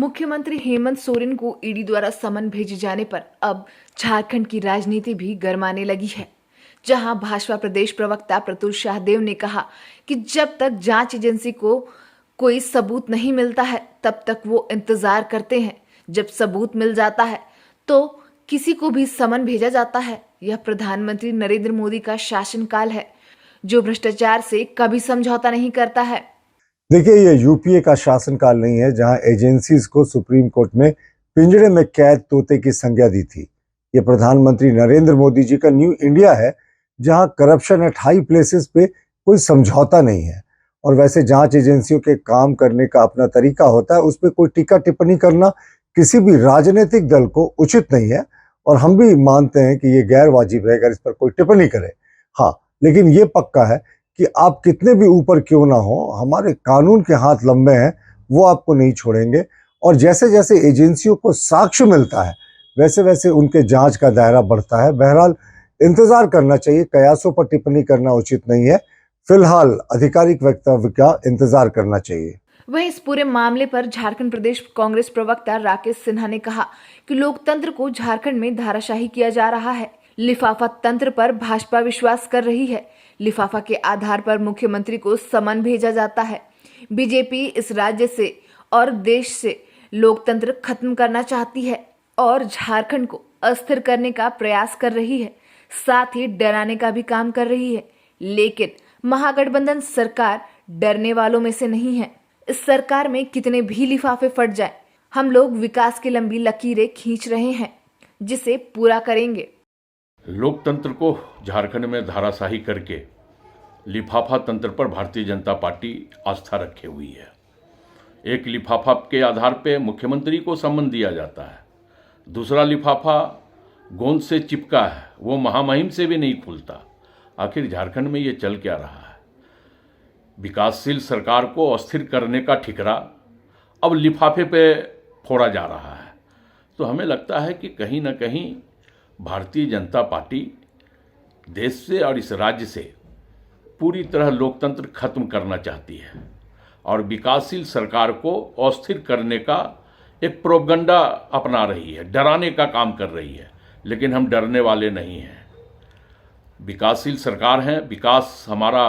मुख्यमंत्री हेमंत सोरेन को ईडी द्वारा समन भेजे जाने पर अब झारखंड की राजनीति भी गरमाने लगी है, जहां भाजपा प्रदेश प्रवक्ता प्रतुल शाहदेव ने कहा कि जब तक जांच एजेंसी को कोई सबूत नहीं मिलता है तब तक वो इंतजार करते हैं। जब सबूत मिल जाता है तो किसी को भी समन भेजा जाता है। यह प्रधानमंत्री नरेंद्र मोदी का शासनकाल है, जो भ्रष्टाचार से कभी समझौता नहीं करता है। देखिए, ये यूपीए का शासनकाल नहीं है जहां एजेंसीज को सुप्रीम कोर्ट में पिंजरे में कैद तोते की संज्ञा दी थी। ये प्रधानमंत्री नरेंद्र मोदी जी का न्यू इंडिया है, जहां करप्शन एट हाई प्लेसेस पे कोई समझौता नहीं है। और वैसे जांच एजेंसियों के काम करने का अपना तरीका होता है, उस पर कोई टीका टिप्पणी करना किसी भी राजनीतिक दल को उचित नहीं है। और हम भी मानते हैं कि ये गैर वाजिब है अगर इस पर कोई टिप्पणी करे। हाँ, लेकिन ये पक्का है कि आप कितने भी ऊपर क्यों ना हो, हमारे कानून के हाथ लंबे हैं, वो आपको नहीं छोड़ेंगे। और जैसे जैसे एजेंसियों को साक्ष्य मिलता है वैसे वैसे उनके जांच का दायरा बढ़ता है। बहरहाल इंतजार करना चाहिए, कयासों पर टिप्पणी करना उचित नहीं है। फिलहाल आधिकारिक वक्तव्य का इंतजार करना चाहिए। वहीं इस पूरे मामले पर झारखंड प्रदेश कांग्रेस प्रवक्ता राकेश सिन्हा ने कहा कि लोकतंत्र को झारखंड में धाराशाही किया जा रहा है। लिफाफा तंत्र पर भाजपा विश्वास कर रही है। लिफाफा के आधार पर मुख्यमंत्री को समन भेजा जाता है। बीजेपी इस राज्य से और देश से लोकतंत्र खत्म करना चाहती है और झारखंड को अस्थिर करने का प्रयास कर रही है, साथ ही डराने का भी काम कर रही है। लेकिन महागठबंधन सरकार डरने वालों में से नहीं है। इस सरकार में कितने भी लिफाफे फट जाएं, हम लोग विकास की लंबी लकीरें खींच रहे हैं, जिसे पूरा करेंगे। लोकतंत्र को झारखंड में धाराशाही करके लिफाफा तंत्र पर भारतीय जनता पार्टी आस्था रखे हुई है। एक लिफाफा के आधार पे मुख्यमंत्री को सम्मन दिया जाता है, दूसरा लिफाफा गोंद से चिपका है, वो महामहिम से भी नहीं खुलता। आखिर झारखंड में ये चल क्या रहा है? विकासशील सरकार को अस्थिर करने का ठिकरा अब लिफाफे पे फोड़ा जा रहा है। तो हमें लगता है कि कहीं ना कहीं भारतीय जनता पार्टी देश से और इस राज्य से पूरी तरह लोकतंत्र खत्म करना चाहती है और विकासशील सरकार को अस्थिर करने का एक प्रोपगंडा अपना रही है, डराने का काम कर रही है। लेकिन हम डरने वाले नहीं हैं। विकासशील सरकार है, विकास हमारा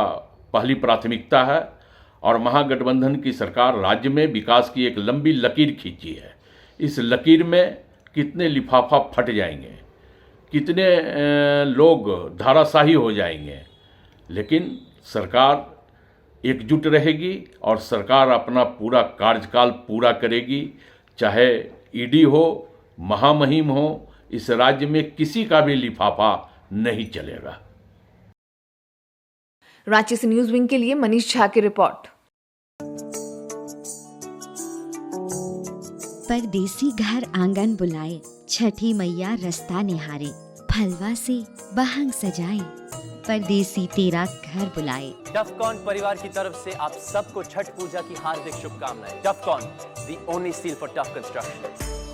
पहली प्राथमिकता है और महागठबंधन की सरकार राज्य में विकास की एक लंबी लकीर खींची है। इस लकीर में कितने लिफाफा फट जाएंगे, कितने लोग धाराशाही हो जाएंगे, लेकिन सरकार एकजुट रहेगी और सरकार अपना पूरा कार्यकाल पूरा करेगी। चाहे ईडी हो, महामहिम हो, इस राज्य में किसी का भी लिफाफा नहीं चलेगा। रांची से न्यूज विंग के लिए मनीष झा की रिपोर्ट। परदेसी घर आंगन बुलाए, छठी मैया रास्ता निहारे, फलवा से बहंग सजाए, परदेसी तेरा घर बुलाए। डफकॉन परिवार की तरफ से आप सबको छठ पूजा की हार्दिक शुभकामनाएं। डफकॉन, the only seal for tough construction।